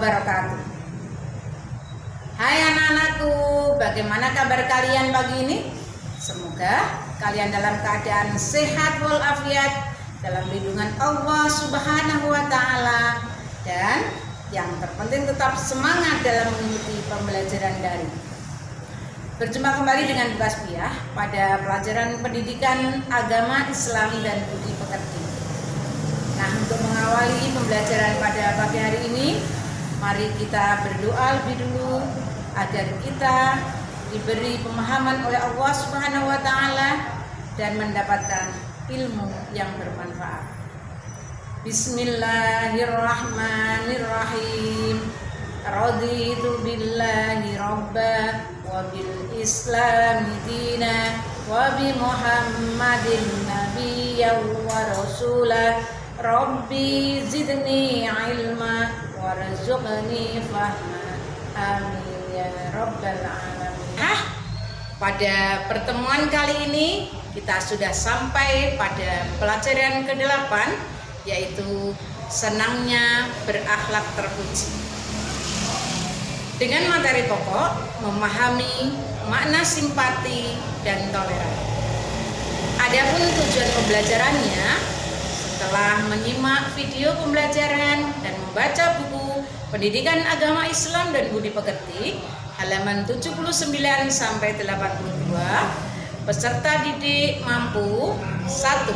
wabarakatuh. Hai anak-anakku, bagaimana kabar kalian pagi ini? Semoga kalian dalam keadaan sehat walafiat, dalam lindungan Allah Subhanahu wa Ta'ala, dan yang terpenting tetap semangat dalam mengikuti pembelajaran daring. Berjumpa kembali dengan Bu Kasbiah pada pelajaran pendidikan agama Islam dan budi pekerti. Nah, untuk mengawali pembelajaran pada pagi hari ini, mari kita berdoa lebih dulu agar kita diberi pemahaman oleh Allah Subhanahu wa Ta'ala dan mendapatkan ilmu yang bermanfaat. Bismillahirrahmanirrahim. Raditu billahi rabba wa bil islami dina wa bi Muhammadin nabiyyan wa rasulah. Rabbi zidni ilma warzuqni fahma. Amin ya rabbal alamin. Pada pertemuan kali ini kita sudah sampai pada pelajaran ke-8, yaitu senangnya berakhlak terpuji. Dengan materi pokok memahami makna simpati dan toleran. Adapun tujuan pembelajarannya, setelah menyimak video pembelajaran dan membaca buku Pendidikan Agama Islam dan Budi Pekerti halaman 79 sampai 82, peserta didik mampu 1.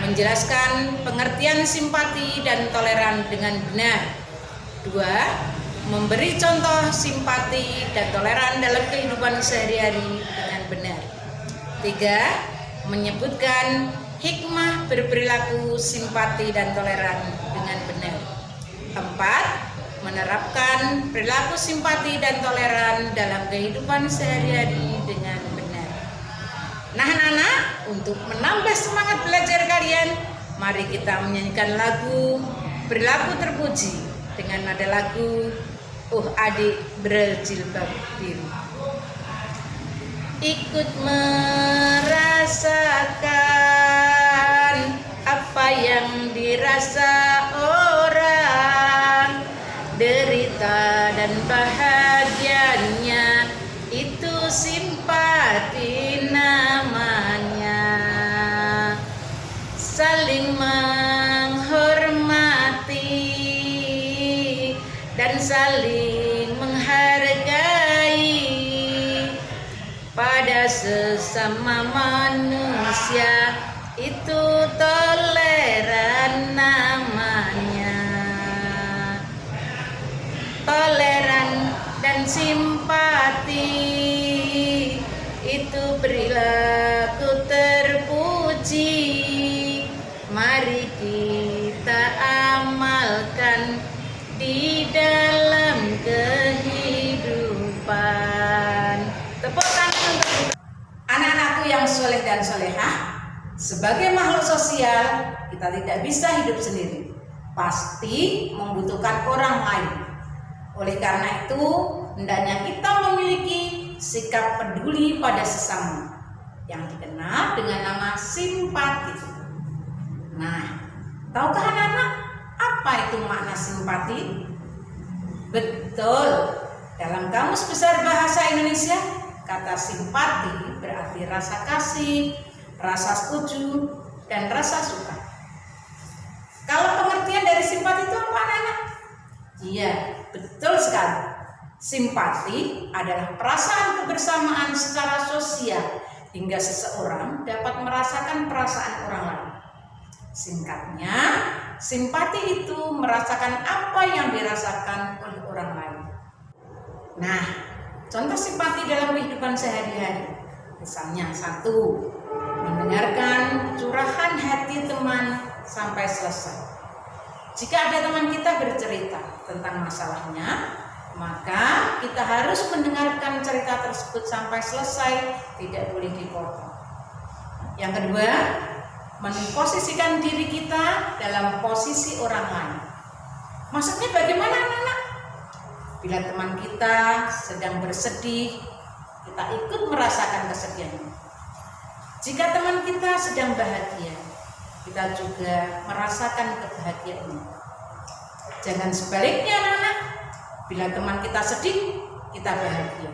Menjelaskan pengertian simpati dan toleran dengan benar. 2. Memberi contoh simpati dan toleran dalam kehidupan sehari-hari dengan benar. 3. Menyebutkan hikmah berperilaku simpati dan toleran dengan benar. 4. Menerapkan perilaku simpati dan toleran dalam kehidupan sehari-hari dengan benar. Nah anak-anak, untuk menambah semangat belajar kalian, mari kita menyanyikan lagu Perilaku Terpuji dengan nada lagu Adik Berjilbab Biru. Ikut merasakan apa yang dirasa orang, derita dan bahagianya itu simpati namanya. Saling menghormati dan saling menghargai pada sesama manusia, itu toleran namanya. Toleran dan simpati itu perilaku terpuji. Mari kita amalkan di dalam kehidupan. Tepuk tangan untuk anak-anakku yang soleh dan solehah. Sebagai makhluk sosial, kita tidak bisa hidup sendiri, pasti membutuhkan orang lain. Oleh karena itu, hendaknya kita memiliki sikap peduli pada sesama yang dikenal dengan nama simpati. Nah, tahukah anak-anak apa itu makna simpati? Betul, dalam Kamus Besar Bahasa Indonesia, kata simpati berarti rasa kasih, rasa setuju, dan rasa suka. Kalau pengertian dari simpati itu apa anak-anak? Iya, betul sekali. Simpati adalah perasaan kebersamaan secara sosial hingga seseorang dapat merasakan perasaan orang lain. Singkatnya, simpati itu merasakan apa yang dirasakan oleh orang lain. Nah, contoh simpati dalam kehidupan sehari-hari. Misalnya 1. Mendengarkan curahan hati teman sampai selesai. Jika ada teman kita bercerita tentang masalahnya, maka kita harus mendengarkan cerita tersebut sampai selesai, tidak boleh dipotong. Yang kedua, memposisikan diri kita dalam posisi orang lain. Maksudnya bagaimana anak-anak? Bila teman kita sedang bersedih, kita ikut merasakan kesedihannya. Jika teman kita sedang bahagia, kita juga merasakan kebahagiaannya. Jangan sebaliknya anak-anak. Bila teman kita sedih, kita bahagia.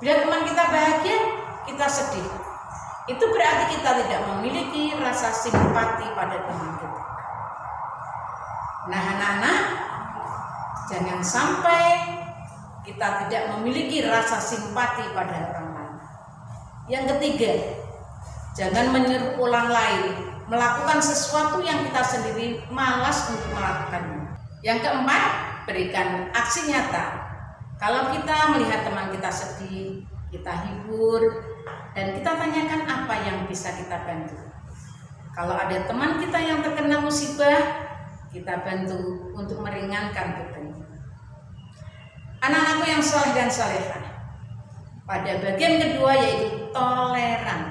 Bila teman kita bahagia, kita sedih. Itu berarti kita tidak memiliki rasa simpati pada teman kita. Nah, anak-anak, jangan sampai kita tidak memiliki rasa simpati pada orang lain. Yang ketiga, jangan menyuruh orang lain melakukan sesuatu yang kita sendiri malas untuk melakukannya. Yang keempat, berikan aksi nyata. Kalau kita melihat teman kita sedih, kita hibur, dan kita tanyakan apa yang bisa kita bantu. Kalau ada teman kita yang terkena musibah, kita bantu untuk meringankan bebannya. Anak-anakku yang saleh dan salehah, pada bagian kedua yaitu toleran.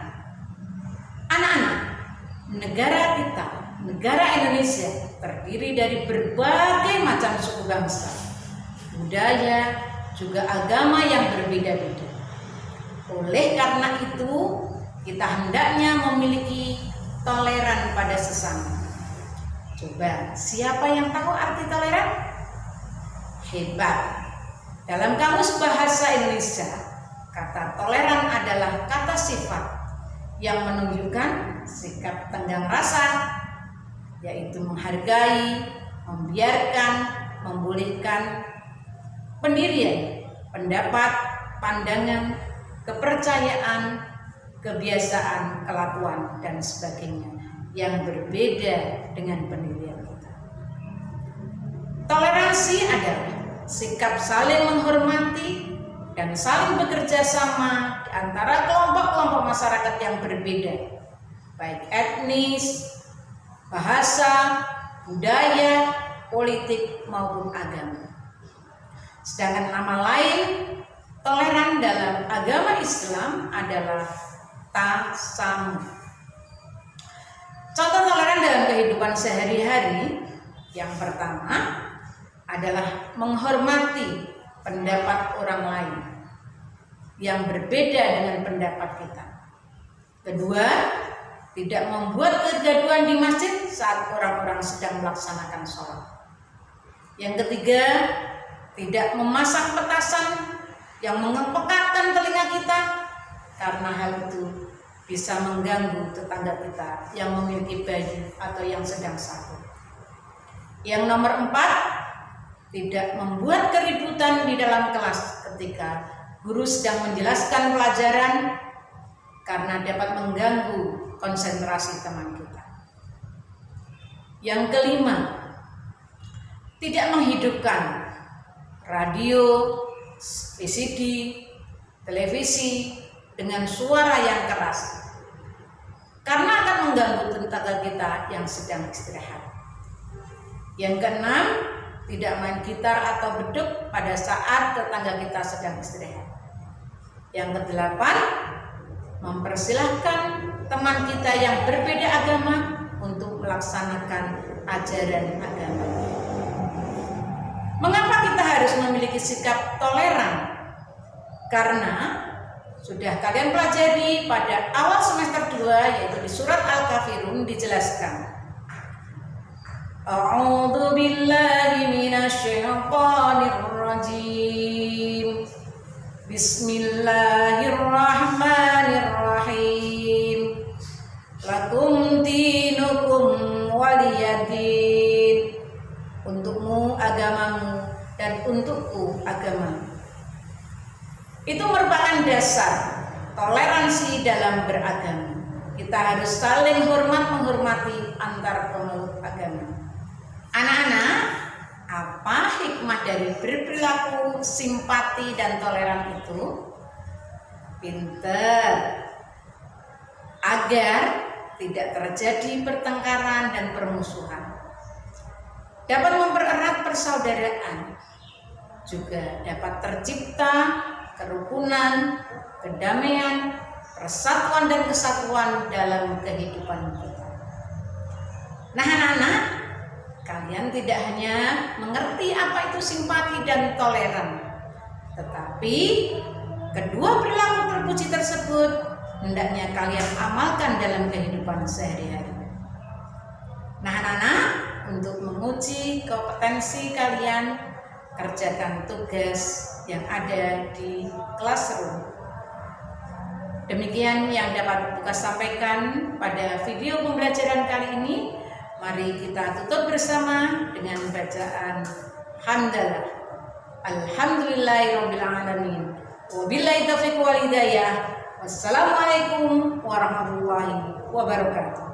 Anak-anak, negara kita, negara Indonesia terdiri dari berbagai macam suku bangsa, budaya, juga agama yang berbeda-beda. Oleh karena itu, kita hendaknya memiliki toleran pada sesama. Coba, siapa yang tahu arti toleran? Hebat. Dalam Kamus Bahasa Indonesia, kata toleran adalah kata sifat yang menunjukkan sikap tenggang rasa, yaitu menghargai, membiarkan, membolehkan pendirian, pendapat, pandangan, kepercayaan, kebiasaan, kelakuan, dan sebagainya yang berbeda dengan pendirian kita. Toleransi adalah sikap saling menghormati dan saling bekerja sama di antara kelompok-kelompok masyarakat yang berbeda, baik etnis, bahasa, budaya, politik, maupun agama. Sedangkan nama lain toleran dalam agama Islam adalah tasamuh. Contoh toleran dalam kehidupan sehari-hari yang pertama adalah menghormati pendapat orang lain yang berbeda dengan pendapat kita. Kedua, tidak membuat kegaduhan di masjid saat orang-orang sedang melaksanakan sholat. Yang ketiga, tidak memasang petasan yang mengepekatkan telinga kita, karena hal itu bisa mengganggu tetangga kita yang memiliki bayi atau yang sedang sakit. Yang nomor 4, tidak membuat keributan di dalam kelas ketika guru sedang menjelaskan pelajaran, karena dapat mengganggu konsentrasi teman kita. Yang kelima, tidak menghidupkan radio, VCD, televisi dengan suara yang keras, karena akan mengganggu tetangga kita yang sedang istirahat. Yang keenam, tidak main gitar atau beduk pada saat tetangga kita sedang istirahat. Yang kedelapan, mempersilahkan teman kita yang berbeda agama untuk melaksanakan ajaran agama. Mengapa kita harus memiliki sikap toleran? Karena sudah kalian pelajari pada awal semester 2, yaitu di surat Al-Kafirun dijelaskan, A'udzu billahi minasyaitonir rajim. Bismillahirrahmanirrahim. Lakum dinukum waliyadin. Untukmu agamamu dan untukku agamamu. Itu merupakan dasar toleransi dalam beragama. Kita harus saling menghormati antar pemeluk agama. Anak-anak, apa hikmah dari berperilaku simpati dan toleran itu? Pinter, agar tidak terjadi pertengkaran dan permusuhan, dapat mempererat persaudaraan, juga dapat tercipta kerukunan, kedamaian, persatuan dan kesatuan dalam kehidupan kita. Nah, anak-anak, kalian tidak hanya mengerti apa itu simpati dan toleran, tetapi kedua perilaku terpuji tersebut hendaknya kalian amalkan dalam kehidupan sehari-hari. Nah, anak-anak, untuk menguji kompetensi kalian kerjakan tugas yang ada di classroom. Demikian yang dapat Buka sampaikan pada video pembelajaran kali ini. Mari kita tutup bersama dengan bacaan hamdalah. Alhamdulillahirabbil alamin. Wabillahi taufiq wal hidayah. Wassalamualaikum warahmatullahi wabarakatuh.